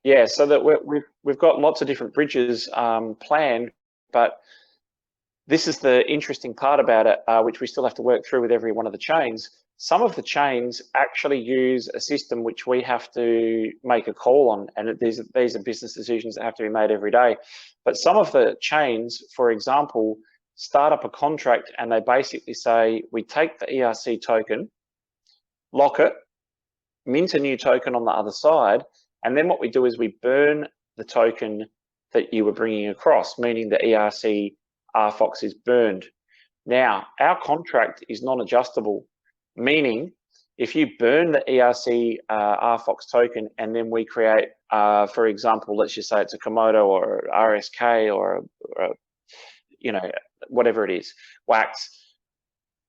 Yeah, so that we've got lots of different bridges planned, but this is the interesting part about it, which we still have to work through with every one of the chains. Some of the chains actually use a system which we have to make a call on, and these are business decisions that have to be made every day. But some of the chains, for example, start up a contract and they basically say, we take the ERC token, lock it, mint a new token on the other side, and then what we do is we burn the token that you were bringing across, meaning the ERC RFOX is burned. Now, our contract is non-adjustable, meaning if you burn the ERC RFOX token and then we create, for example, let's just say it's a Komodo or RSK or you know, whatever it is, wax,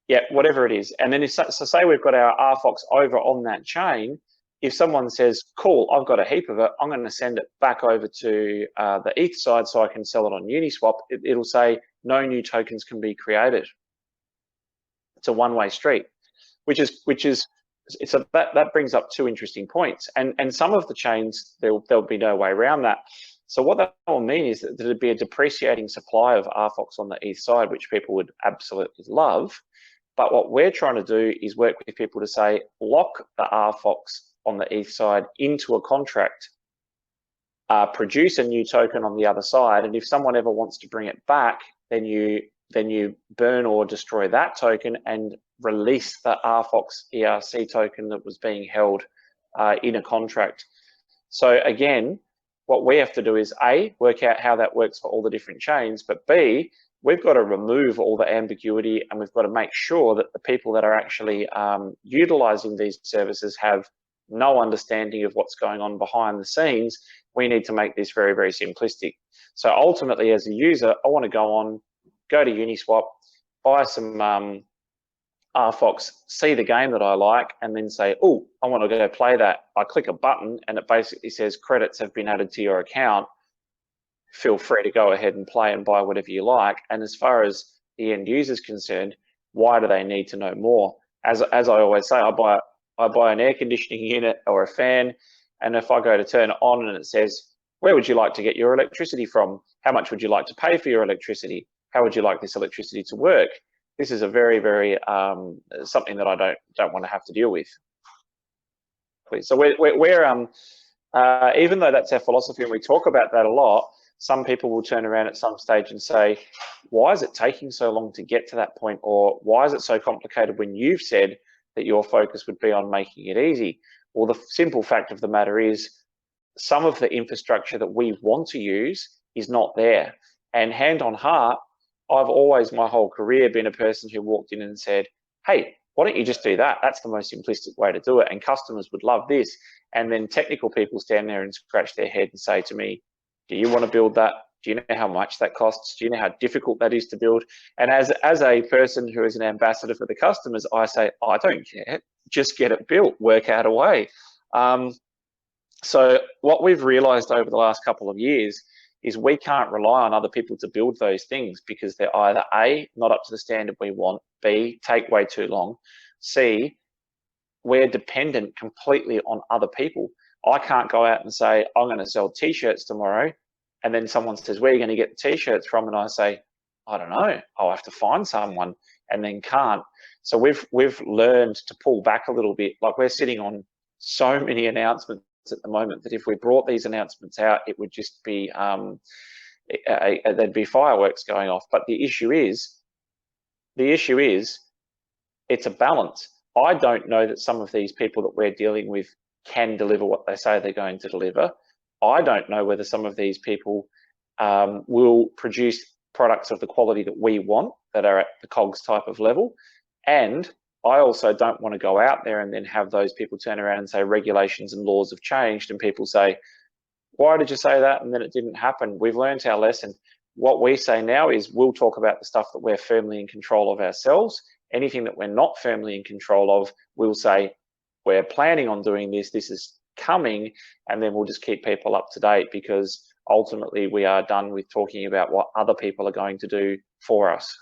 yeah, whatever it is. And then so say we've got our RFOX over on that chain. If someone says, cool, I've got a heap of it, I'm going to send it back over to the ETH side so I can sell it on Uniswap, it'll say no new tokens can be created. It's a one-way street, so that brings up two interesting points. And some of the chains, there'll be no way around that. So what that will mean is that there'd be a depreciating supply of RFOX on the ETH side, which people would absolutely love. But what we're trying to do is work with people to say, lock the RFOX on the ETH side into a contract, produce a new token on the other side, and if someone ever wants to bring it back, then you burn or destroy that token and release the RFOX ERC token that was being held in a contract. So again, what we have to do is A, work out how that works for all the different chains, but B, we've got to remove all the ambiguity and we've got to make sure that the people that are actually utilizing these services have no understanding of what's going on behind the scenes. We need to make this very, very simplistic. So ultimately, as a user, I want to go to Uniswap, buy some RFOX, see the game that I like, and then say, oh, I want to go play that. I click a button and it basically says credits have been added to your account. Feel free to go ahead and play and buy whatever you like. And as far as the end user is concerned, why do they need to know more? As I always say, I buy an air conditioning unit or a fan, and if I go to turn it on and it says, where would you like to get your electricity from? How much would you like to pay for your electricity? How would you like this electricity to work? This is a very, very something that I don't want to have to deal with. So we're even though that's our philosophy and we talk about that a lot, some people will turn around at some stage and say, why is it taking so long to get to that point? Or why is it so complicated when you've said that your focus would be on making it easy? Well, the simple fact of the matter is some of the infrastructure that we want to use is not there. And hand on heart, I've always, my whole career, been a person who walked in and said, hey, why don't you just do that? That's the most simplistic way to do it. And customers would love this. And then technical people stand there and scratch their head and say to me, do you want to build that? Do you know how much that costs? Do you know how difficult that is to build? And as a person who is an ambassador for the customers, I say, I don't care. Just get it built, work out a way. So what we've realized over the last couple of years is we can't rely on other people to build those things because they're either A, not up to the standard we want, B, take way too long, C, we're dependent completely on other people. I can't go out and say, I'm going to sell t-shirts tomorrow, and then someone says, where are you going to get the t-shirts from? And I say, I don't know, I'll have to find someone, and then can't. So we've learned to pull back a little bit. Like, we're sitting on so many announcements at the moment that if we brought these announcements out, it would just be there'd be fireworks going off. But the issue is it's a balance. I don't know that some of these people that we're dealing with can deliver what they say they're going to deliver. I don't know whether some of these people will produce products of the quality that we want, that are at the COGS type of level. And I also don't want to go out there and then have those people turn around and say regulations and laws have changed, and people say, why did you say that? And then it didn't happen. We've learned our lesson. What we say now is we'll talk about the stuff that we're firmly in control of ourselves. Anything that we're not firmly in control of, we'll say, we're planning on doing this, this is coming, and then we'll just keep people up to date, because ultimately we are done with talking about what other people are going to do for us.